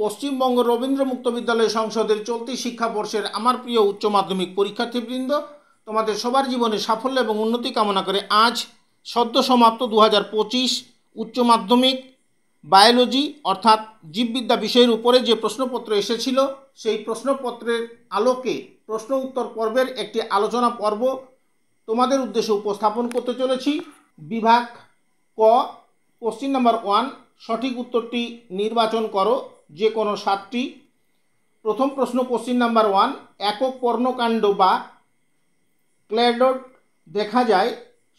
পশ্চিমবঙ্গ রবীন্দ্র মুক্ত বিদ্যালয় সংসদের চলতি শিক্ষাবর্ষের আমার প্রিয় উচ্চ মাধ্যমিক পরীক্ষার্থীবৃন্দ, তোমাদের সবার জীবনে সাফল্য এবং উন্নতি কামনা করে আজ সদ্য সমাপ্ত 2025 উচ্চ মাধ্যমিক বায়োলজি অর্থাৎ জীববিদ্যা বিষয়ের উপরে যে প্রশ্নপত্র এসেছিল সেই প্রশ্নপত্রের আলোকে প্রশ্ন উত্তর পর্বের একটি আলোচনা পর্ব তোমাদের উদ্দেশ্যে উপস্থাপন করতে চলেছি। বিভাগ ক, কোশ্চিন নাম্বার 1, সঠিক উত্তরটি নির্বাচন করো যে কোনো 7টি। প্রথম প্রশ্ন কোশ্চিন নাম্বার 1, একক পর্ণকাণ্ড বা ক্ল্যাডড দেখা যায়।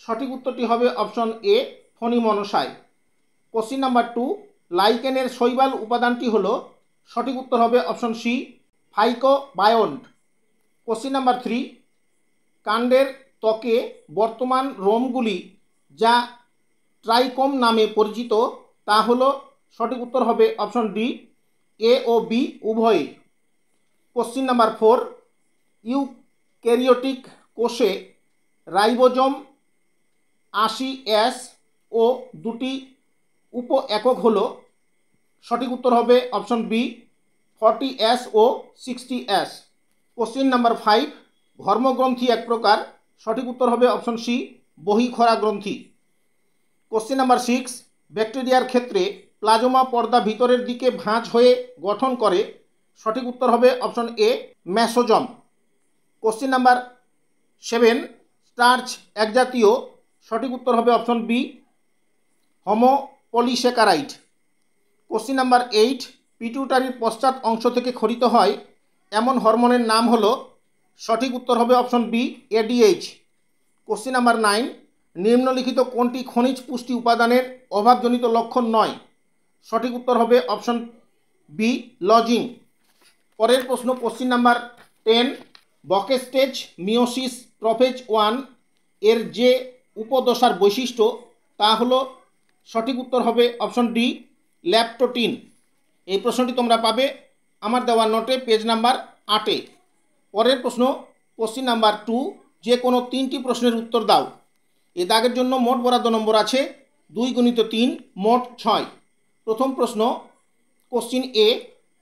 সঠিক উত্তরটি হবে অপশন এ, ফণিমনসায়। কোশ্চিন নাম্বার 2, লাইকেনের শৈবাল উপাদানটি হলো। সঠিক উত্তর হবে অপশন সি, ফাইকোবায়ন্ট। কোশ্চিন নাম্বার 3, কাণ্ডের ত্বকে বর্তমান রোমগুলি যা ট্রাইকোম নামে পরিচিত তা হলো। সঠিক উত্তর হবে অপশন ডি, এ ও বি উভয়ই। কোশ্চিন নাম্বার 4, ইউক্যারিওটিক কোষে রাইবোজোম 80S ও দুটি উপ একক হলো। সঠিক উত্তর হবে অপশন বি, 40S ও 60S। কোশ্চিন নাম্বার 5, ঘর্মগ্রন্থি এক প্রকার। সঠিক উত্তর হবে অপশন সি, বহিঃখরা গ্রন্থি। কোশ্চিন নাম্বার 6, ব্যাকটেরিয়ার ক্ষেত্রে প্লাজমা পর্দা ভিতরের দিকে ভাঁজ হয়ে গঠন করে। সঠিক উত্তর হবে option A, mesosome. Question number 7, starch এক জাতীয়। সঠিক উত্তর হবে option B, homopolysaccharide. Question number 8, পিটুটারির পশ্চাৎ অংশ থেকে ক্ষরিত হয় এমন হরমোনের নাম হলো। সঠিক উত্তর হবে option B, ADH. Question number 9, নিম্নলিখিত কোনটি খনিজ পুষ্টি উপাদানের অভাবজনিত লক্ষণ নয়। সঠিক উত্তর হবে অপশন বি, লজিং। পরের প্রশ্ন কোশ্চিন নাম্বার 10, বকেস্টেজ মিওসিস প্রোফেজ 1 এর যে উপদশার বৈশিষ্ট্য তা হলো। সঠিক উত্তর হবে অপশন ডি, ল্যাপটোটিন। এই প্রশ্নটি তোমরা পাবে আমার দেওয়া নোটে পেজ নাম্বার 8-এ। পরের প্রশ্ন কোশ্চিন নাম্বার 2, যে কোনো 3টি প্রশ্নের উত্তর দাও। এ দাগের জন্য মোট বরাদ্দ নম্বর আছে 2 × 3 মোট 6। প্রথম প্রশ্ন কোশ্চিন এ,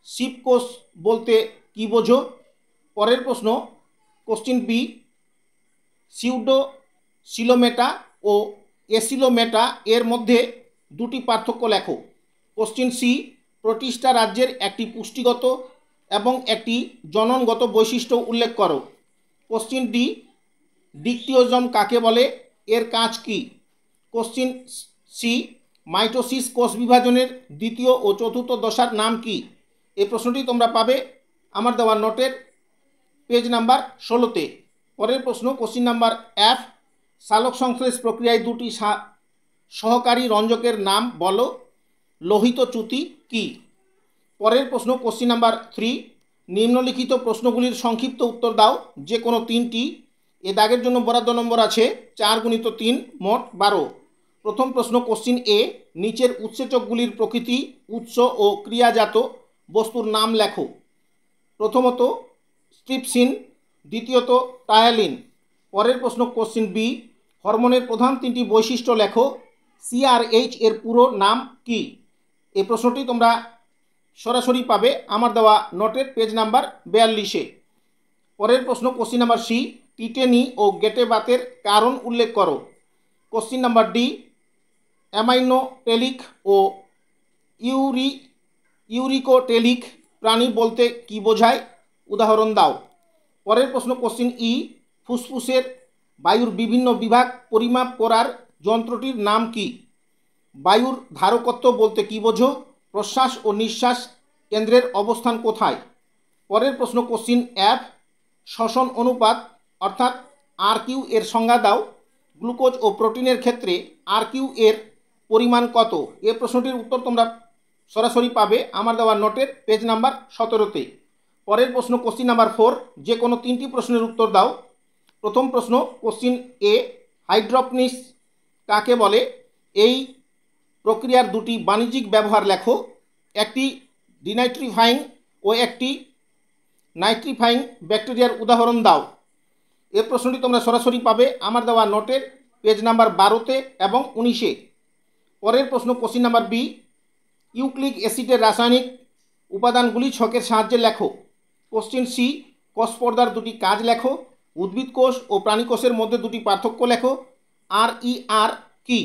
শিবকোষ বলতে কি বোঝো। পরের প্রশ্ন কোশ্চিন বি, সিউডোসিলোমেটা ও এসিলোমেটা এর মধ্যে দুটি পার্থক্য লেখো। কোশ্চিন সি, প্রোটিস্টা রাজ্যের একটি পুষ্টিগত এবং একটি জননগত বৈশিষ্ট্য উল্লেখ করো। কোশ্চিন ডি, ডিকটিওজম কাকে বলে, এর কাজ কি। কোশ্চিন সি, মাইটোসিস কোষ বিভাজনের দ্বিতীয় ও চতুর্থ দশার নাম কি। এই প্রশ্নটি তোমরা পাবে আমার দেওয়া নোটের পেজ নাম্বার 16-তে। পরের প্রশ্ন কোশ্চিন নাম্বার এফ, সালোক সংশ্লেষ প্রক্রিয়ায় দুটি সহকারী রঞ্জকের নাম বলো। লোহিত চ্যুতি কি। পরের প্রশ্ন কোশ্চিন নাম্বার 3, নিম্নলিখিত প্রশ্নগুলির সংক্ষিপ্ত উত্তর দাও যে কোনো 3টি। এ দাগের জন্য বরাদ্দ নম্বর আছে 4 × 3 মোট 12। প্রথম প্রশ্ন কোশ্চিন এ, নিচের উৎসেচকগুলির প্রকৃতি, উৎস ও ক্রিয়াজাত বস্তুর নাম লেখো। প্রথমত স্ট্রিপসিন, দ্বিতীয়ত টায়ালিন। পরের প্রশ্ন কোশ্চিন বি, হরমোনের প্রধান 3টি বৈশিষ্ট্য লেখো। সিআরএইচ এর পুরো নাম কি। এই প্রশ্নটি তোমরা সরাসরি পাবে আমার দেওয়া নোটের পেজ নাম্বার 42-এ। পরের প্রশ্ন কোশ্চিন নাম্বার সি, টিটেনি ও গেটেবাতের কারণ উল্লেখ করো। কোশ্চিন নাম্বার ডি, অ্যামাইনোটেলিক ও ইউরিকোটেলিক প্রাণী বলতে কি বোঝায়, উদাহরণ দাও। পরের প্রশ্ন কোশ্চিন ই, ফুসফুসের বায়ুর বিভিন্ন বিভাগ পরিমাপ করার যন্ত্রটির নাম কি। বায়ুর ধারকত্ব বলতে কি বোঝো, প্রশ্বাস ও নিঃশ্বাস কেন্দ্রের অবস্থান কোথায়। পরের প্রশ্ন কোশ্চিন এফ, শ্বসন অনুপাত অর্থাৎ RQ এর সংজ্ঞা দাও। গ্লুকোজ ও প্রোটিনের ক্ষেত্রে RQ এর পরিমাণ কত। এই প্রশ্নটির উত্তর তোমরা সরাসরি পাবে আমার দেওয়া নোটের পেজ নাম্বার 17-তে। পরের প্রশ্ন কোশ্চিন নাম্বার 4, যে কোনো 3টি প্রশ্নের উত্তর দাও। প্রথম প্রশ্ন কোশ্চিন এ, হাইড্রোপনিক্স কাকে বলে। এই প্রক্রিয়ার দুটি বাণিজ্যিক ব্যবহার লেখো। একটি ডিনাইট্রিফাইং ও একটি নাইট্রিফাইং ব্যাকটেরিয়ার উদাহরণ দাও। এই প্রশ্নটি তোমরা সরাসরি পাবে আমার দেওয়া নোটের পেজ নাম্বার 12-তে এবং 19-এ। পরের প্রশ্ন কোশ্চিন নাম্বার বি, ইউক্লিক অ্যাসিডের রাসায়নিক উপাদানগুলি ছকের সাহায্যে লেখো। কোশ্চেন সি, কোষ পর্দার দুটি কাজ লেখো। উদ্ভিদ কোষ ও প্রাণী কোষের মধ্যে দুটি পার্থক্য লেখো। RER কি?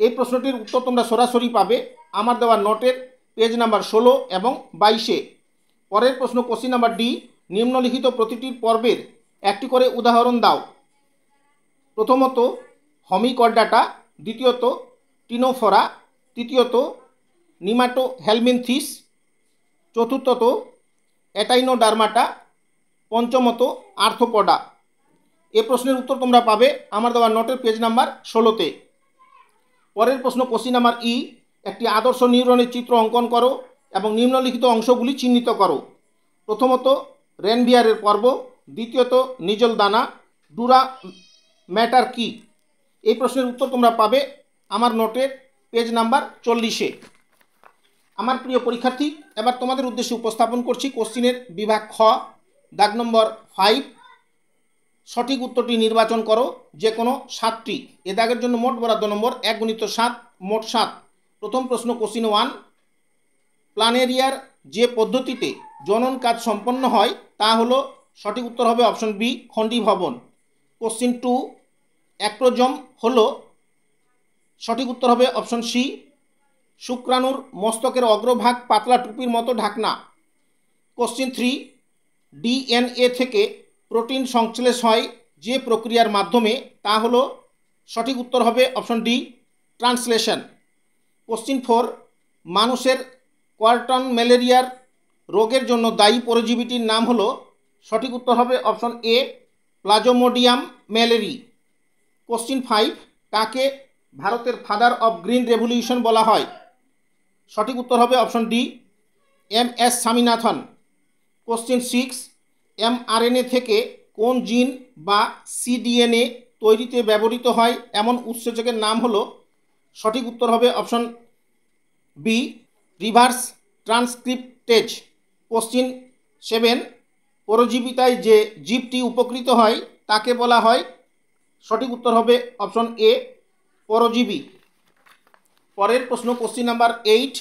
এই প্রশ্নটির উত্তর তোমরা সরাসরি পাবে আমার দেওয়া নোটের পেজ নাম্বার 16 এবং 22-এ। পরের প্রশ্ন কোশ্চেন নাম্বার ডি, নিম্নলিখিত প্রতিটির পর্বের একটি করে উদাহরণ দাও। প্রথমত হমিকর্ডাটা, দ্বিতীয়ত টিনোফোরা, তৃতীয়ত নিমাটোহেলমিনথিস, চতুর্থত অ্যাটাইনোডার্মাটা, পঞ্চমত আর্থ্রোপোডা। এ প্রশ্নের উত্তর তোমরা পাবে আমার দেওয়া নোটের পেজ নাম্বার 16-তে। পরের প্রশ্ন কোশ্চেন নাম্বার ই, একটি আদর্শ নিউরনের চিত্র অঙ্কন করো এবং নিম্নলিখিত অংশগুলি চিহ্নিত করো। প্রথমত রেনভিয়ারের পর্ব, দ্বিতীয়ত নিজল দানা, ডুরা ম্যাটার কি? এই প্রশ্নের উত্তর তোমরা পাবে আমার নোটের পেজ নাম্বার 40-এ। আমার প্রিয় পরীক্ষার্থী, এবার তোমাদের উদ্দেশ্যে উপস্থাপন করছি কোশ্চিনের বিভাগ খ, দাগ নম্বর 5। সঠিক উত্তরটি নির্বাচন করো যে কোনো 7টি। এ দাগের জন্য মোট বরাদ্দ নম্বর 1 × 7, মোট 7। প্রথম প্রশ্ন কোশ্চিন 1, প্ল্যানেরিয়ার যে পদ্ধতিতে জনন কাজ সম্পন্ন হয় তা হলো, সঠিক উত্তর হবে অপশন বি, খণ্ডী ভবন। কোশ্চিন 2, অ্যাক্রোজম হলো, সঠিক উত্তর হবে অপশন সি, শুক্রাণুর মস্তকের অগ্রভাগ পাতলা টুপির মতো ঢাকনা। কোশ্চিন 3, DNA থেকে প্রোটিন সংশ্লেষ হয় যে প্রক্রিয়ার মাধ্যমে তা হলো, সঠিক উত্তর হবে অপশন ডি, ট্রান্সলেশন। কোশ্চিন 4, মানুষের কোয়ার্টন ম্যালেরিয়ার রোগের জন্য দায়ী পরজীবীটির নাম হলো, সঠিক উত্তর হবে অপশন এ, প্লাজমোডিয়াম ম্যালেরি। কোশ্চিন 5, কাকে ভারতের ফাদার অফ গ্রিন রেভলিউশন বলা হয়? সঠিক উত্তর হবে option D, MS Swaminathan. Question 6, mRNA থেকে কোন জিন বা cDNA তৈরিতে ব্যবহৃত হয় এমন উৎসেচকের নাম হলো, সঠিক উত্তর হবে option B, reverse transcriptase. Question 7, পরজীবিতায় যে জীবটি উপকৃত হয় তাকে বলা হয়, সঠিক উত্তর হবে অপশন এ, পরজীবী। পরের প্রশ্ন কোশ্চিন নাম্বার 8,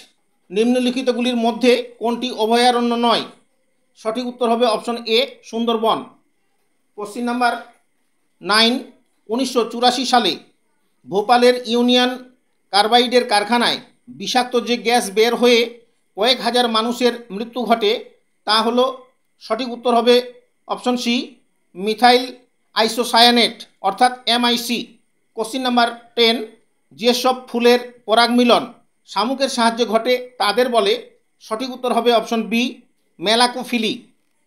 নিম্নলিখিতগুলির মধ্যে কোনটি অভয়ারণ্য নয়? সঠিক উত্তর হবে অপশন এ, সুন্দরবন। কোশ্চিন নাম্বার 9, 1984 সালে ভোপালের ইউনিয়ন কার্বাইডের কারখানায় বিষাক্ত যে গ্যাস বের হয়ে কয়েক হাজার মানুষের মৃত্যু ঘটে তা হলো, সঠিক উত্তর হবে অপশন সি, মিথাইল আইসোসায়ানেট অর্থাৎ MIC। কোশ্চিন নাম্বার 10, যেসব ফুলের পরাগমিলন শামুকের সাহায্যে ঘটে তাদের বলে, সঠিক উত্তর হবে অপশন বি, মেলাকোফিলি।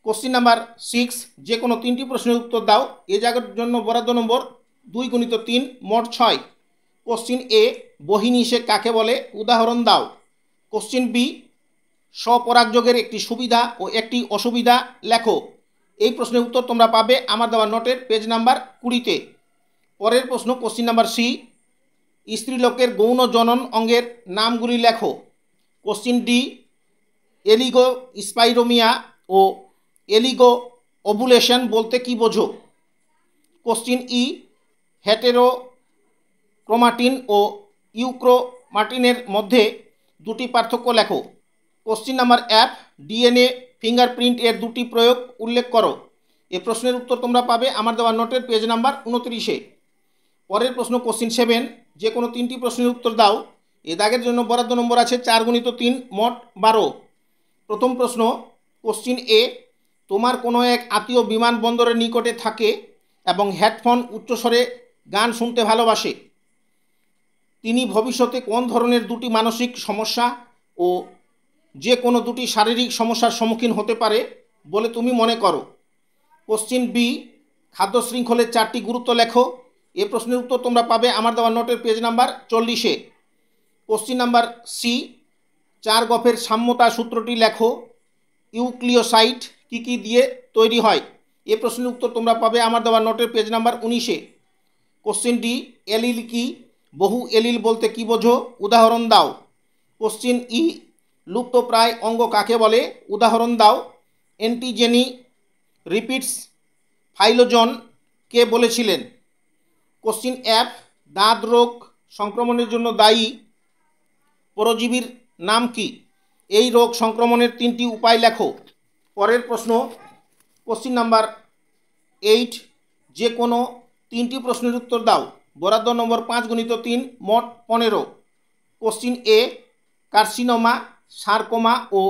কোশ্চিন নাম্বার 6, যে কোনো 3টি প্রশ্নের উত্তর দাও। এ জায়গার জন্য বরাদ্দ নম্বর 2 × 3, মোট 6। কোশ্চিন এ, বহিনিষেক কাকে বলে? উদাহরণ দাও। কোশ্চিন বি, স্বপরাগযোগের একটি সুবিধা ও একটি অসুবিধা লেখো। এই প্রশ্নের উত্তর তোমরা পাবে আমার দেওয়া নোটের পেজ নাম্বার 20-তে। পরের প্রশ্ন কোশ্চিন নাম্বার সি, স্ত্রীলোকের গৌণ জনন অঙ্গের নামগুলি লেখো। কোশ্চিন ডি, এলিগো স্পাইরোমিয়া ও এলিগো ওভুলেশন বলতে কি বোঝো? কোশ্চিন ই, হেটেরোক্রোমাটিন ও ইউক্রোমাটিনের মধ্যে দুটি পার্থক্য লেখো। Question number F, DNA fingerprint এর দুটি প্রয়োগ উল্লেখ করো। এ প্রশ্নের উত্তর তোমরা পাবে আমার দেওয়া নোটের পেজ নাম্বার 29-এ। পরের প্রশ্ন কোশ্চিন 7, যে কোনো 3টি প্রশ্নের উত্তর দাও। এ দাগের জন্য বরাদ্দ নম্বর আছে 4 × 3, মোট 12। প্রথম প্রশ্ন কোশ্চিন এ, তোমার কোনো এক আত্মীয় বিমানবন্দরের নিকটে থাকে এবং হেডফোন উচ্চস্বরে গান শুনতে ভালোবাসে। তিনি ভবিষ্যতে কোন ধরনের দুটি মানসিক সমস্যা ও যে কোনো দুটি শারীরিক সমস্যার সম্মুখীন হতে পারে বলে তুমি মনে করো? কোশ্চিন বি, খাদ্য শৃঙ্খলের 4টি গুরুত্ব লেখো। এ প্রশ্নের উত্তর তোমরা পাবে আমার দেওয়া নোটের পেজ নাম্বার 40-এ। কোশ্চিন নাম্বার সি, 4 গফের সাম্যতা সূত্রটি লেখো। ইউক্লিওসাইড কী কী দিয়ে তৈরি হয়? এ প্রশ্নের উত্তর তোমরা পাবে আমার দেওয়া নোটের পেজ নাম্বার 19-এ। কোশ্চিন ডি, এলিল কি? বহু এলিল বলতে কি বোঝো? উদাহরণ দাও। কোশ্চিন ই, লুপ্তপ্রায় অঙ্গ কাকে বলে? উদাহরণ দাও। অ্যান্টিজেনি রিপিটস ফাইলোজন কে বলেছিলেন? কোশ্চিন এফ, দাঁত রোগ সংক্রমণের জন্য দায়ী পরজীবীর নাম কি? এই রোগ সংক্রমণের 3টি উপায় লেখো। পরের প্রশ্ন, কোশ্চিন নাম্বার 8, যে কোনো 3টি প্রশ্নের উত্তর দাও। বরাদ্দ নম্বর 5 গুণিত 3, মোট 15। কোশ্চিন এ, কার্সিনোমা, সার্কোমা ও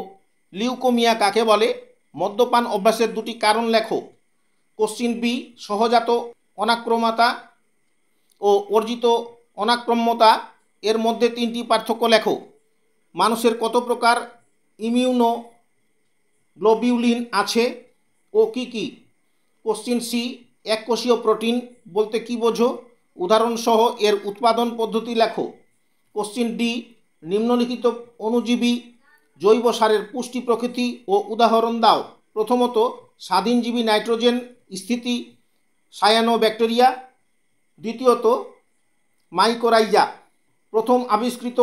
লিউকোমিয়া কাকে বলে? মদ্যপান অভ্যাসের 2টি কারণ লেখো। কোশ্চিন বি, সহজাত অনাক্রম্যতা ও অর্জিত অনাক্রম্যতা এর মধ্যে 3টি পার্থক্য লেখো। মানুষের কত প্রকার ইমিউনোগ্লোবিউলিন আছে ও কি কি? কোশ্চিন সি, এককোষীয় প্রোটিন বলতে কি বোঝো? উদাহরণসহ এর উৎপাদন পদ্ধতি লেখো। কোশ্চিন ডি, নিম্নলিখিত অণুজীবী জৈব সারের পুষ্টি প্রকৃতি ও উদাহরণ দাও। প্রথমত, স্বাধীনজীবী নাইট্রোজেন স্থিতি সায়ানোব্যাকটেরিয়া। দ্বিতীয়ত, মাইকোরাইজা। প্রথম আবিষ্কৃত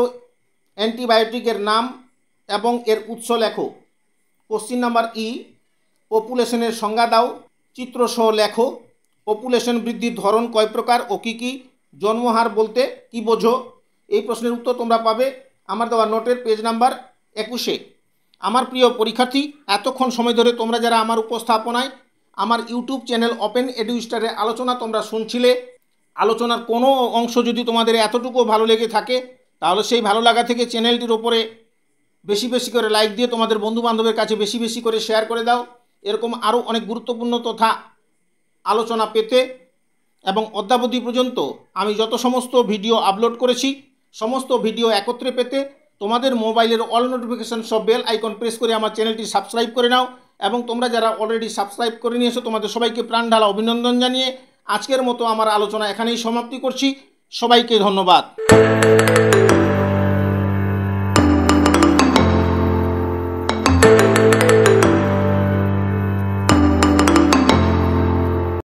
অ্যান্টিবায়োটিকের নাম এবং এর উৎস লেখো। কোশ্চিন নাম্বার ই, পপুলেশনের সংজ্ঞা দাও, চিত্রসহ লেখো। পপুলেশন বৃদ্ধির ধরন কয় প্রকার ও কী কী? জন্মহার বলতে কি বোঝো? এই প্রশ্নের উত্তর তোমরা পাবে আমার দেওয়া নোটের পেজ নাম্বার 21-এ। আমার প্রিয় পরীক্ষার্থী, এতক্ষণ সময় ধরে তোমরা যারা আমার উপস্থাপনায় আমার ইউটিউব চ্যানেল ওপেন এডুস্টারের আলোচনা তোমরা শুনছিলে, আলোচনার কোনো অংশ যদি তোমাদের এতটুকু ভালো লেগে থাকে তাহলে সেই ভালো লাগা থেকে চ্যানেলটির ওপরে বেশি বেশি করে লাইক দিয়ে তোমাদের বন্ধুবান্ধবের কাছে বেশি বেশি করে শেয়ার করে দাও। এরকম আরও অনেক গুরুত্বপূর্ণ তথা আলোচনা পেতে এবং অদ্যাবধি পর্যন্ত আমি যত সমস্ত ভিডিও আপলোড করেছি সমস্ত ভিডিও একত্রে পেতে তোমাদের মোবাইলের অল নোটিফিকেশন সব বেল আইকন প্রেস করে আমার চ্যানেলটি সাবস্ক্রাইব করে নাও। এবং তোমরা যারা অলরেডি সাবস্ক্রাইব করে নিয়েছো তোমাদের সবাইকে প্রাণ ঢালা অভিনন্দন জানিয়ে আজকের মতো আমার আলোচনা এখানেই সমাপ্তি করছি। সবাইকে ধন্যবাদ।